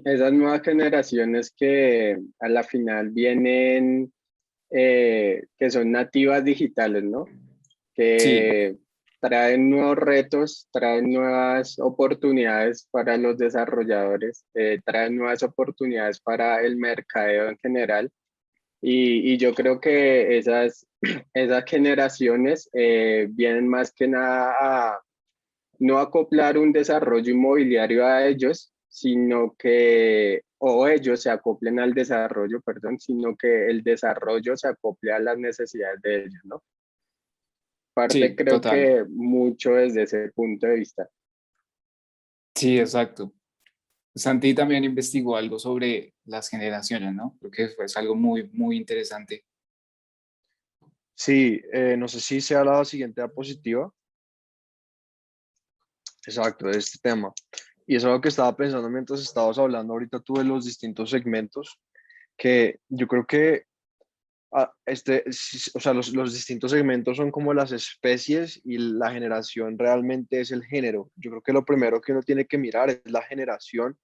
Esas nuevas generaciones que a la final vienen, que son nativas digitales, ¿no? Sí, Que traen nuevos retos, traen nuevas oportunidades para los desarrolladores, traen nuevas oportunidades para el mercadeo en general. Y yo creo que esas generaciones vienen más que nada a no acoplar un desarrollo inmobiliario a ellos, sino que, o ellos se acoplen al desarrollo, perdón, sino que el desarrollo se acople a las necesidades de ellos, ¿no? Parte sí, creo total. que mucho desde ese punto de vista. Sí, exacto. Santi también investigó algo sobre las generaciones, ¿no? Creo que fue algo muy, muy interesante. Sí, no sé si sea la siguiente diapositiva. Exacto, de este tema. Y eso es lo que estaba pensando mientras estabas hablando ahorita tú de los distintos segmentos, que yo creo que o sea, los distintos segmentos son como las especies y la generación realmente es el género. Yo creo que lo primero que uno tiene que mirar es la generación,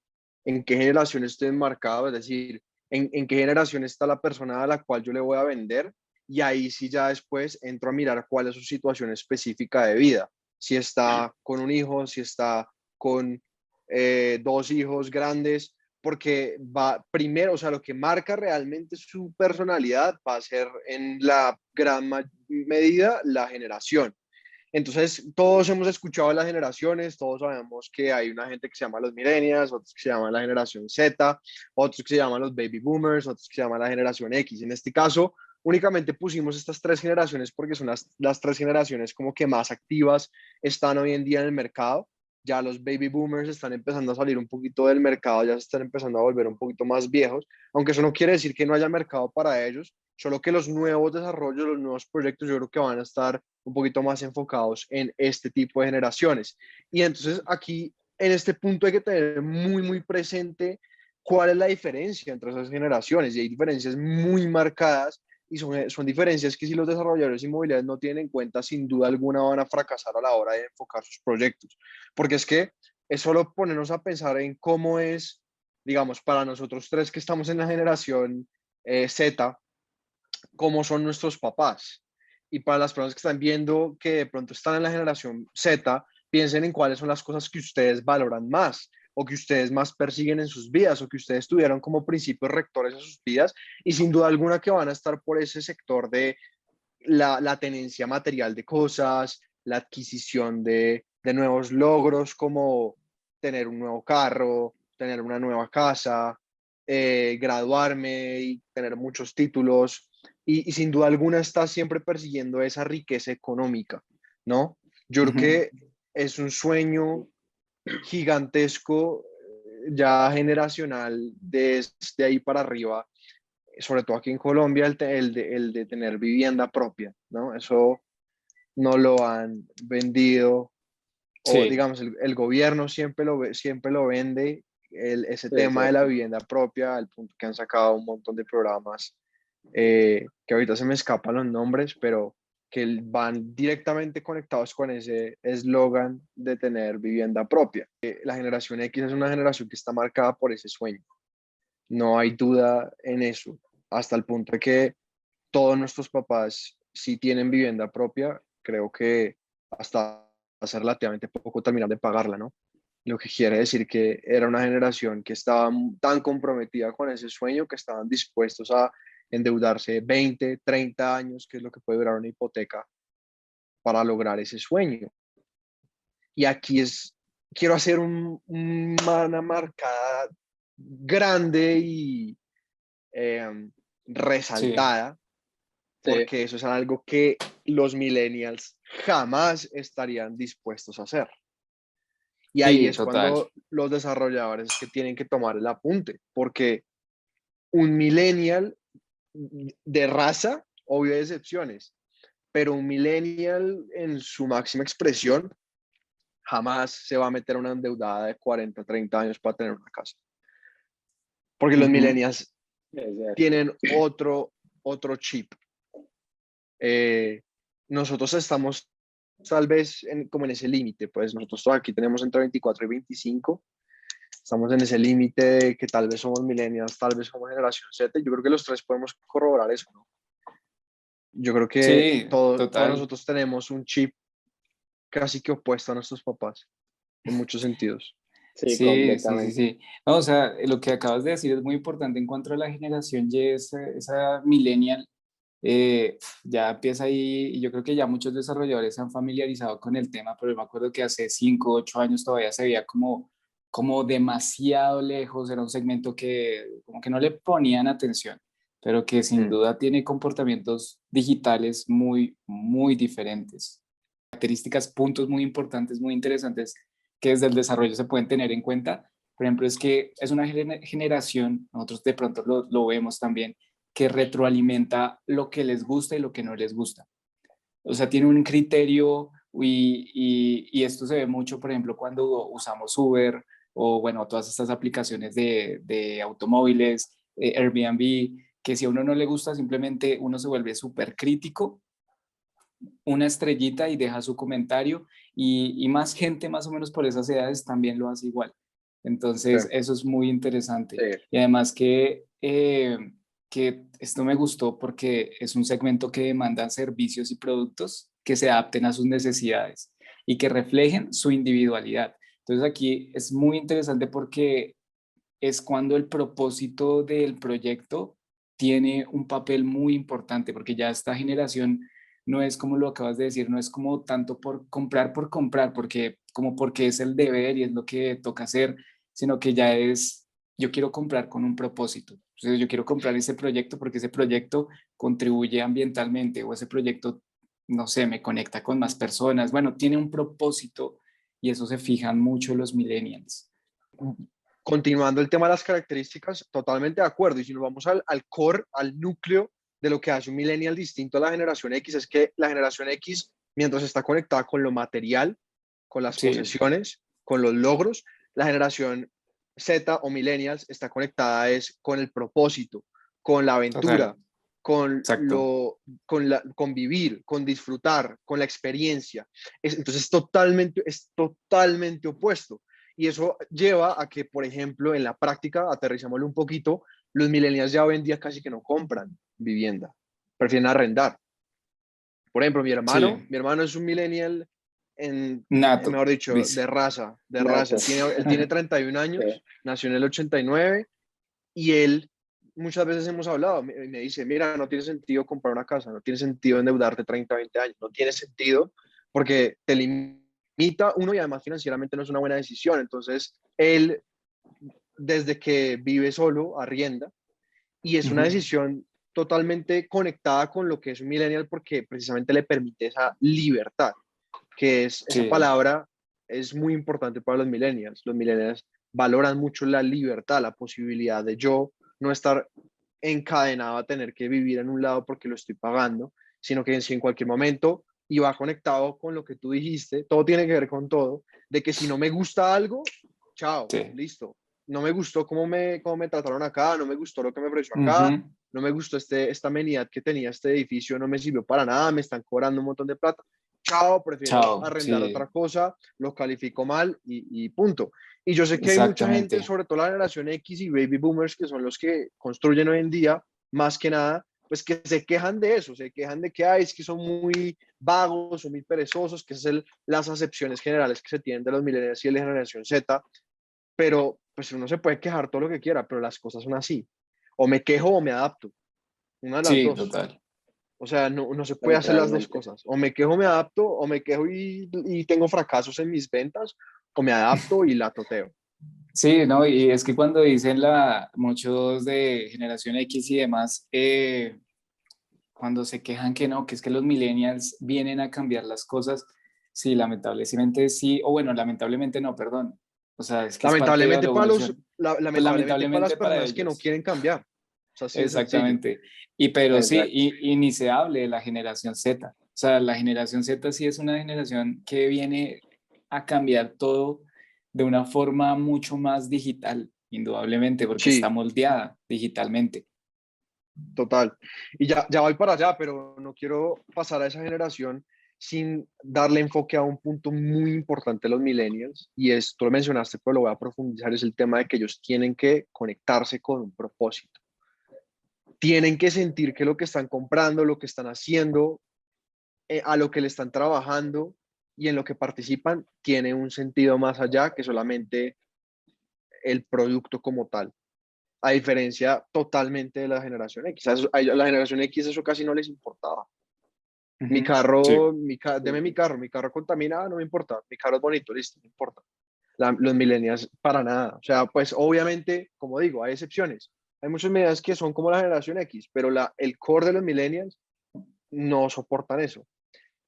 en qué generación estoy enmarcado, es decir, en qué generación está la persona a la cual yo le voy a vender y ahí sí ya después entro a mirar cuál es su situación específica de vida. Si está con un hijo, si está con dos hijos grandes, porque va primero, o sea, lo que marca realmente su personalidad va a ser en la gran medida la generación. Entonces, todos hemos escuchado de las generaciones, todos sabemos que hay una gente que se llama los millennials, otros que se llaman la generación Z, otros que se llaman los baby boomers, otros que se llaman la generación X. En este caso, únicamente pusimos estas tres generaciones porque son las tres generaciones como que más activas están hoy en día en el mercado. Ya los baby boomers están empezando a salir un poquito del mercado, ya se están empezando a volver un poquito más viejos, aunque eso no quiere decir que no haya mercado para ellos, solo que los nuevos desarrollos, los nuevos proyectos, yo creo que van a estar un poquito más enfocados en este tipo de generaciones. Y entonces aquí, en este punto, hay que tener muy, muy presente cuál es la diferencia entre esas generaciones. Y hay diferencias muy marcadas y son diferencias que si los desarrolladores inmobiliarios no tienen en cuenta, sin duda alguna van a fracasar a la hora de enfocar sus proyectos. Porque es que es solo ponernos a pensar en cómo es, digamos, para nosotros tres que estamos en la generación Z, cómo son nuestros papás. Y para las personas que están viendo que de pronto están en la generación Z, piensen en cuáles son las cosas que ustedes valoran más o que ustedes más persiguen en sus vidas o que ustedes tuvieron como principios rectores en sus vidas y sin duda alguna que van a estar por ese sector de la tenencia material de cosas, la adquisición de nuevos logros como tener un nuevo carro, tener una nueva casa, graduarme y tener muchos títulos. Y sin duda alguna está siempre persiguiendo esa riqueza económica, ¿no? Yo creo Ujú. que es un sueño gigantesco, ya generacional, desde ahí para arriba, sobre todo aquí en Colombia, el de tener vivienda propia, ¿no? Eso no lo han vendido, o Sí, digamos, el gobierno siempre lo vende, ese Sí, es tema de la cierto. vivienda propia, al punto que han sacado un montón de programas, que ahorita se me escapan los nombres, pero que van directamente conectados con ese eslogan de tener vivienda propia. La generación X es una generación que está marcada por ese sueño, no hay duda en eso, hasta el punto de que todos nuestros papás si tienen vivienda propia, creo que hasta hace relativamente poco terminar de pagarla, ¿no? Lo que quiere decir que era una generación que estaba tan comprometida con ese sueño que estaban dispuestos a endeudarse 20, 30 años, que es lo que puede durar una hipoteca, para lograr ese sueño. Y aquí quiero hacer una marcada grande y eh, sí, resaltada, Sí, porque eso es algo que los millennials jamás estarían dispuestos a hacer. Y ahí sí, es total. cuando los desarrolladores que tienen que tomar el apunte, porque un millennial de raza, obvio hay excepciones, pero un millennial en su máxima expresión jamás se va a meter una endeudada de 40, 30 años para tener una casa. Porque los Ujú. millennials es cierto. tienen otro chip. Nosotros estamos tal vez como en ese límite, pues nosotros aquí tenemos entre 24 y 25 estamos en ese límite de que tal vez somos millennials, tal vez somos generación Z. Yo creo que los tres podemos corroborar eso, ¿no? Yo creo que Sí, todos total. nosotros tenemos un chip casi que opuesto a nuestros papás, en muchos sentidos. Sí, Sí, sí, sí, completamente. sí. No, o sea, lo que acabas de decir es muy importante en cuanto a la generación Y, esa millennial, ya empieza ahí, y yo creo que ya muchos desarrolladores se han familiarizado con el tema, pero yo me acuerdo que hace 5, 8 años todavía se veía como demasiado lejos, era un segmento que como que no le ponían atención, pero que sin Mm. duda tiene comportamientos digitales muy, muy diferentes. Características, puntos muy importantes, muy interesantes que desde el desarrollo se pueden tener en cuenta. Por ejemplo, es que es una generación, nosotros de pronto lo vemos también, que retroalimenta lo que les gusta y lo que no les gusta. O sea, tiene un criterio y esto se ve mucho, por ejemplo, cuando usamos Uber o, bueno, todas estas aplicaciones de automóviles, Airbnb, que si a uno no le gusta, simplemente uno se vuelve súper crítico, una estrellita y deja su comentario y más gente más o menos por esas edades también lo hace igual. Sí, Entonces, eso es muy interesante. Sí, Y además que esto me gustó porque es un segmento que demanda servicios y productos que se adapten a sus necesidades y que reflejen su individualidad. Entonces, aquí es muy interesante porque es cuando el propósito del proyecto tiene un papel muy importante, porque ya esta generación no es como lo acabas de decir, no es como tanto por comprar, porque como porque es el deber y es lo que toca hacer, sino que ya es, yo quiero comprar con un propósito. Entonces, yo quiero comprar ese proyecto porque ese proyecto contribuye ambientalmente o ese proyecto, no sé, me conecta con más personas. Bueno, tiene un propósito y eso se fijan mucho los millennials. continuando el tema de las características, totalmente de acuerdo. Y si nos vamos al core, al núcleo de lo que hace un millennial distinto a la generación X, es que la generación X, mientras está conectada con lo material, con las Sí, posesiones, con los logros, la generación Z o millennials está conectada es con el propósito, con la total, aventura, con exacto. con vivir, con disfrutar, con la experiencia. Entonces es totalmente opuesto. Y eso lleva a que, por ejemplo, en la práctica, aterrizámoslo un poquito, los millennials ya hoy en día casi que no compran vivienda, prefieren arrendar. Por ejemplo, Sí, mi hermano es un millennial nato, mejor dicho, dice. de raza. nato. Él tiene 31 Sí, años, nació en el 89 y él, muchas veces hemos hablado, me dice, mira, no tiene sentido comprar una casa, no tiene sentido endeudarte 30, 20 años, no tiene sentido porque te limita uno y además financieramente no es una buena decisión. Entonces, él, desde que vive solo, arrienda y es una Ujú. decisión totalmente conectada con lo que es un millennial porque precisamente le permite esa libertad, que es esa Sí, palabra es muy importante para los millennials. Los millennials valoran mucho la libertad, la posibilidad de yo no estar encadenado a tener que vivir en un lado porque lo estoy pagando, sino que si en cualquier momento, y va conectado con lo que tú dijiste, todo tiene que ver con todo, de que si no me gusta algo, chao, sí. listo. No me gustó cómo me trataron acá, no me gustó lo que me ofreció acá, Ujú. no me gustó esta amenidad que tenía este edificio, no me sirvió para nada, me están cobrando un montón de plata. Chao, prefiero Chao, arrendar sí, otra cosa, lo califico mal y punto. Y yo sé que hay mucha gente, exactamente. sobre todo la generación X y baby boomers, que son los que construyen hoy en día, más que nada, pues que se quejan de eso, se quejan de que, ay, es que son muy vagos, son muy perezosos, que esas son las acepciones generales que se tienen de los millennials y de la generación Z, pero pues uno se puede quejar todo lo que quiera, pero las cosas son así. O me quejo o me adapto, una de las Sí, dos. total. O sea, no se puede hacer las dos totalmente. cosas. O me quejo, me adapto, o me quejo y tengo fracasos en mis ventas, o me adapto y la toteo. Sí, no, y es que cuando dicen muchos de generación X y demás, cuando se quejan que no, que es que los millennials vienen a cambiar las cosas, sí, lamentablemente sí, o bueno, lamentablemente no, perdón. O sea, es que es parte de la evolución. Pues Lamentablemente para las lamentablemente para personas que no ellos. quieren cambiar. O sea, así de sencillo. Exactamente. Pero sí, Exacto. y ni se hable de la generación Z. O sea, la generación Z sí es una generación que viene a cambiar todo de una forma mucho más digital, indudablemente, porque está Sí, moldeada digitalmente. total. Y ya voy para allá, pero no quiero pasar a esa generación sin darle enfoque a un punto muy importante de los millennials, y esto lo mencionaste, pero lo voy a profundizar, es el tema de que ellos tienen que conectarse con un propósito. Tienen que sentir que lo que están comprando, lo que están haciendo, a lo que le están trabajando y en lo que participan, tiene un sentido más allá que solamente el producto como tal. A diferencia totalmente de la generación X. A la generación X eso casi no les importaba. Mi Sí, carro, deme mi carro contamina, no me importa. Mi carro es bonito, listo, no importa. Los millennials para nada. O sea, pues obviamente, como digo, hay excepciones. Hay muchos millennials que son como la generación X, pero el core de los millennials no soportan eso.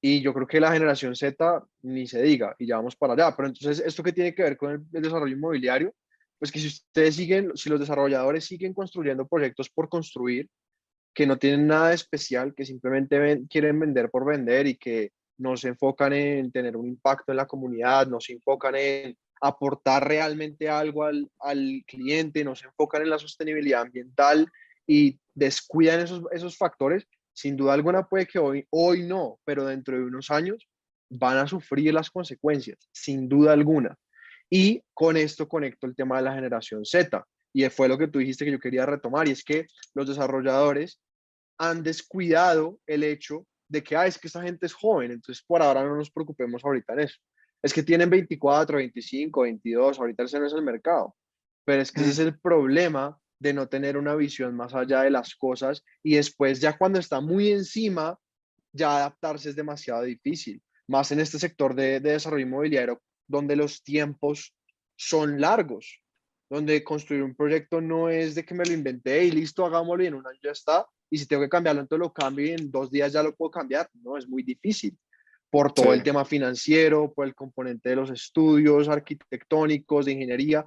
Y yo creo que la generación Z ni se diga, y ya vamos para allá. Pero entonces, ¿esto qué tiene que ver con el desarrollo inmobiliario? Pues que si ustedes siguen, si los desarrolladores siguen construyendo proyectos por construir, que no tienen nada de especial, que simplemente quieren vender por vender y que no se enfocan en tener un impacto en la comunidad, no se enfocan en aportar realmente algo al cliente, no se enfocan en la sostenibilidad ambiental y descuidan esos factores, sin duda alguna puede que hoy no, pero dentro de unos años van a sufrir las consecuencias, sin duda alguna. Y con esto conecto el tema de la generación Z. Y fue lo que tú dijiste que yo quería retomar, y es que los desarrolladores han descuidado el hecho de que, es que esta gente es joven, entonces por ahora no nos preocupemos ahorita en eso. Es que tienen 24, 25, 22, ahorita ese no es el mercado. Pero es que ese es el problema de no tener una visión más allá de las cosas, y después ya cuando está muy encima, ya adaptarse es demasiado difícil. Más en este sector de desarrollo inmobiliario, donde los tiempos son largos, donde construir un proyecto no es de que me lo inventé y listo, hagámoslo y en un año ya está, y si tengo que cambiarlo, entonces lo cambio y en 2 días ya lo puedo cambiar. No, es muy difícil por sí. todo el tema financiero, por el componente de los estudios arquitectónicos, de ingeniería.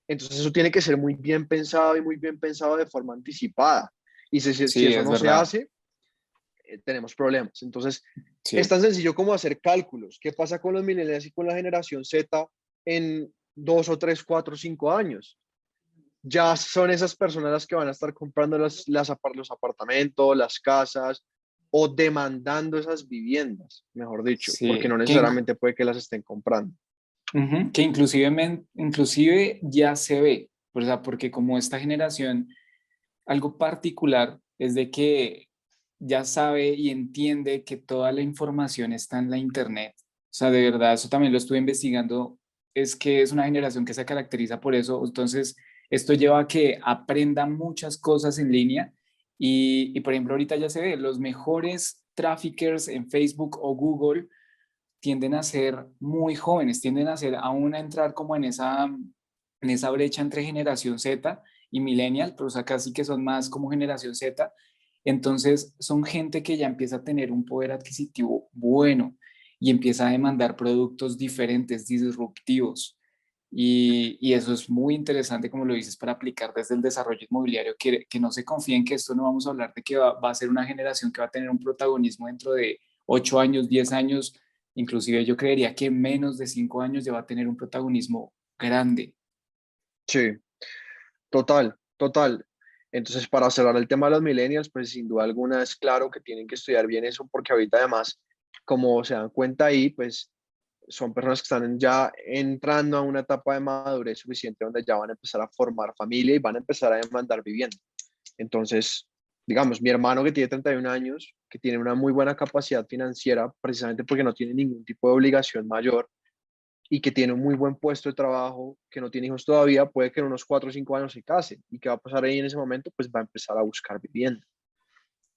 Entonces eso tiene que ser muy bien pensado y muy bien pensado de forma anticipada. Y si Sí, eso es no se verdad. hace, tenemos problemas. Entonces, es Sí. tan sencillo como hacer cálculos. ¿Qué pasa con los millennials y con la generación Z en 2 o 3, 4, 5 años? Ya son esas personas las que van a estar comprando los apartamentos, las casas, o demandando esas viviendas, mejor dicho, porque no Sí, necesariamente puede que las estén comprando. que inclusive ya se ve, o sea, porque como esta generación, algo particular es de que ya sabe y entiende que toda la información está en la internet. O sea, de verdad, eso también lo estuve investigando, es que es una generación que se caracteriza por eso. Entonces, esto lleva a que aprenda muchas cosas en línea y por ejemplo, ahorita ya se ve, los mejores traffickers en Facebook o Google tienden a ser muy jóvenes, tienden a ser aún a entrar como en esa brecha entre generación Z y millennial, pero o sea, casi que son más como generación Z. Entonces son gente que ya empieza a tener un poder adquisitivo bueno y empieza a demandar productos diferentes, disruptivos. Y eso es muy interesante, como lo dices, para aplicar desde el desarrollo inmobiliario, que no se confíen que esto no vamos a hablar de que va a ser una generación que va a tener un protagonismo dentro de 8 años, 10 años, inclusive yo creería que en menos de 5 años ya va a tener un protagonismo grande. Sí, total, total. Entonces, para cerrar el tema de los millennials, pues sin duda alguna es claro que tienen que estudiar bien eso, porque ahorita además, como se dan cuenta ahí, pues son personas que están ya entrando a una etapa de madurez suficiente donde ya van a empezar a formar familia y van a empezar a demandar vivienda. Entonces, digamos, mi hermano que tiene 31 años, que tiene una muy buena capacidad financiera, precisamente porque no tiene ningún tipo de obligación mayor y que tiene un muy buen puesto de trabajo, que no tiene hijos todavía, puede que en unos 4 o 5 años se case. ¿Y qué va a pasar ahí en ese momento? Pues va a empezar a buscar vivienda.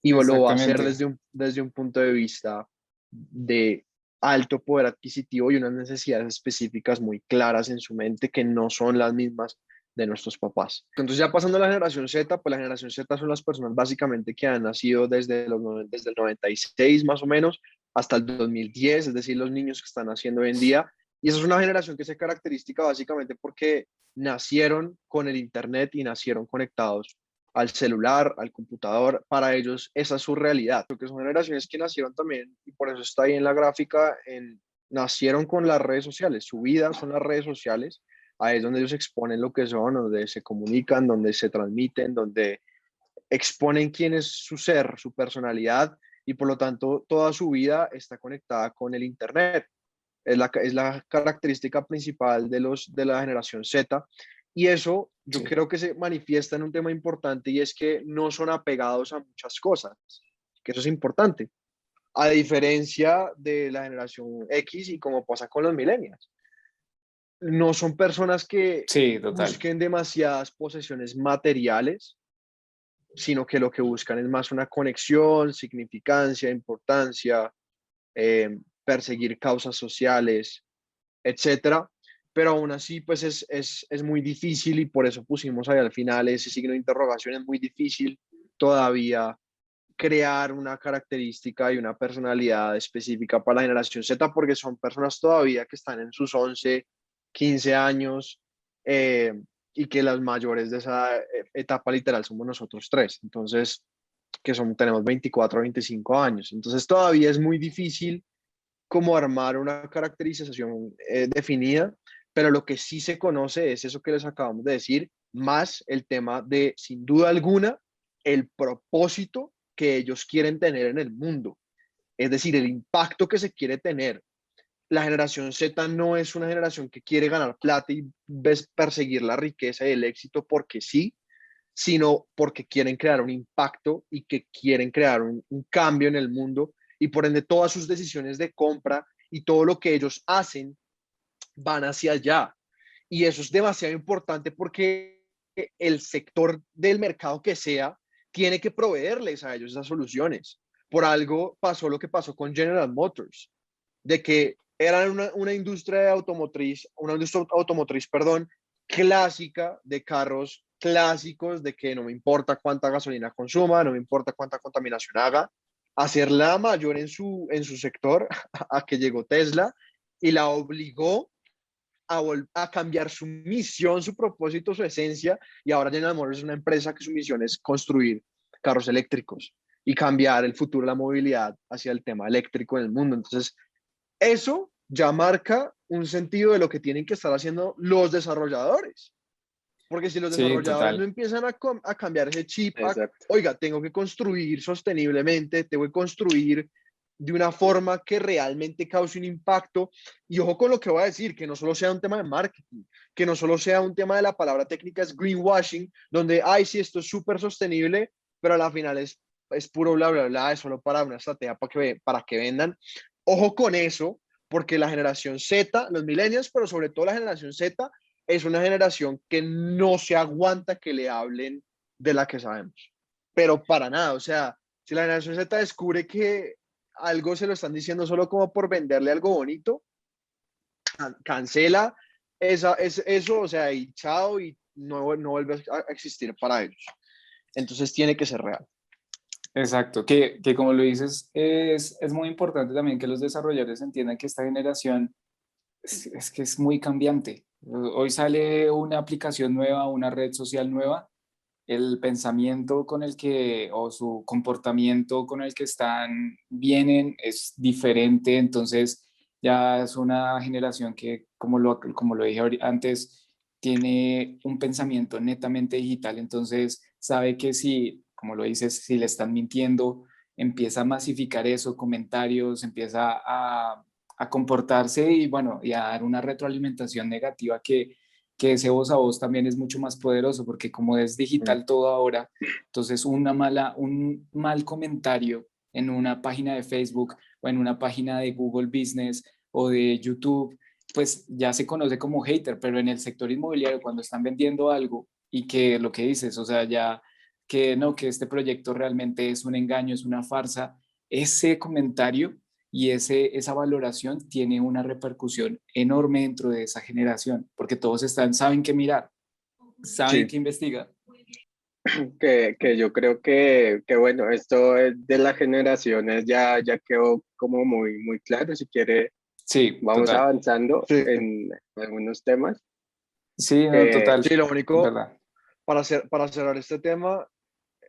Y lo va a hacer Exactamente. desde un punto de vista de alto poder adquisitivo y unas necesidades específicas muy claras en su mente que no son las mismas de nuestros papás. Entonces ya pasando a la generación Z, pues la generación Z son las personas básicamente que han nacido desde el 96 más o menos hasta el 2010, es decir, los niños que están naciendo hoy en día. Y esa es una generación que se caracteriza básicamente porque nacieron con el Internet y nacieron conectados al celular, al computador. Para ellos esa es su realidad, porque son generaciones que nacieron también, y por eso está ahí en la gráfica, nacieron con las redes sociales, su vida son las redes sociales, ahí es donde ellos exponen lo que son, donde se comunican, donde se transmiten, donde exponen quién es su ser, su personalidad, y por lo tanto toda su vida está conectada con el Internet. Es la característica principal de la generación Z, y eso yo Sí, creo que se manifiesta en un tema importante, y es que no son apegados a muchas cosas, que eso es importante, a diferencia de la generación X y como pasa con los millennials. No son personas que sí, total. busquen demasiadas posesiones materiales, sino que lo que buscan es más una conexión, significancia, importancia, perseguir causas sociales, etcétera. Pero aún así, pues es muy difícil, y por eso pusimos ahí al final ese signo de interrogación. Es muy difícil todavía crear una característica y una personalidad específica para la generación Z, porque son personas todavía que están en sus 11, 15 años, eh, y que las mayores de esa etapa literal somos nosotros tres. Entonces, tenemos 24 25 años. Entonces, todavía es muy difícil como armar una caracterización definida, pero lo que sí se conoce es eso que les acabamos de decir, más el tema de, sin duda alguna, el propósito que ellos quieren tener en el mundo, es decir, el impacto que se quiere tener. La generación Z no es una generación que quiere ganar plata y perseguir la riqueza y el éxito porque sí, sino porque quieren crear un impacto y que quieren crear un cambio en el mundo, y por ende todas sus decisiones de compra y todo lo que ellos hacen van hacia allá. Y eso es demasiado importante porque el sector del mercado que sea tiene que proveerles a ellos esas soluciones. Por algo pasó lo que pasó con General Motors, de que era una industria automotriz, perdón, clásica, de carros clásicos, de que no me importa cuánta gasolina consuma, no me importa cuánta contaminación haga, hacerla mayor en su sector, a que llegó Tesla y la obligó a cambiar su misión, su propósito, su esencia, y ahora General Motors es una empresa que su misión es construir carros eléctricos y cambiar el futuro de la movilidad hacia el tema eléctrico en el mundo. Entonces, eso ya marca un sentido de lo que tienen que estar haciendo los desarrolladores. Porque si los Sí, desarrolladores no total. empiezan a cambiar ese chip, Exacto. oiga, tengo que construir sosteniblemente, tengo que construir de una forma que realmente cause un impacto. Y ojo con lo que voy a decir, que no solo sea un tema de marketing, que no solo sea un tema de la palabra técnica es greenwashing, donde, ay, sí, esto es súper sostenible, pero a la final es puro bla, bla, bla, es solo para una estrategia para que vendan. Ojo con eso, porque la generación Z, los millennials, pero sobre todo la generación Z, es una generación que no se aguanta que le hablen de la que sabemos. Pero para nada, o sea, si la generación Z descubre que algo se lo están diciendo solo como por venderle algo bonito, cancela eso, o sea, y chao, y no vuelve a existir para ellos. Entonces tiene que ser real. Exacto, que como lo dices, es muy importante también que los desarrolladores entiendan que esta generación es que es muy cambiante. Hoy sale una aplicación nueva, una red social nueva, el pensamiento con el que, o su comportamiento con el que vienen es diferente, entonces ya es una generación que, como lo dije antes, tiene un pensamiento netamente digital, entonces sabe que si, como lo dices, si le están mintiendo, empieza a masificar eso, comentarios, empieza a comportarse y bueno, y a dar una retroalimentación negativa que ese voz a voz también es mucho más poderoso, porque como es Mm. digital todo ahora, entonces un mal comentario en una página de Facebook o en una página de Google Business o de YouTube, pues ya se conoce como hater, pero en el sector inmobiliario cuando están vendiendo algo y que lo que dices, o sea, ya que no, que este proyecto realmente es un engaño, es una farsa, ese comentario y esa valoración tiene una repercusión enorme dentro de esa generación, porque todos saben qué mirar, saben Sí, qué investigar. Que yo creo que bueno, esto es de las generaciones ya quedó como muy claro. Si quiere, Sí, vamos total. avanzando sí, en algunos temas. Sí, no, Eh, total, sí, lo es único verdad. para cerrar este tema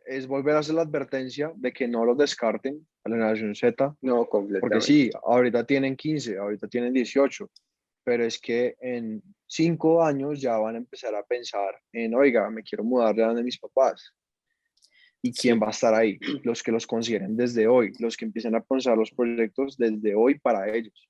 es volver a hacer la advertencia de que no los descarten a la generación Z, no, porque completamente. sí, ahorita tienen 15, ahorita tienen 18, pero es que en 5 años ya van a empezar a pensar en, oiga, me quiero mudar de donde mis papás. ¿Y quién va a estar ahí? Los que los consideren desde hoy, los que empiecen a pensar los proyectos desde hoy para ellos.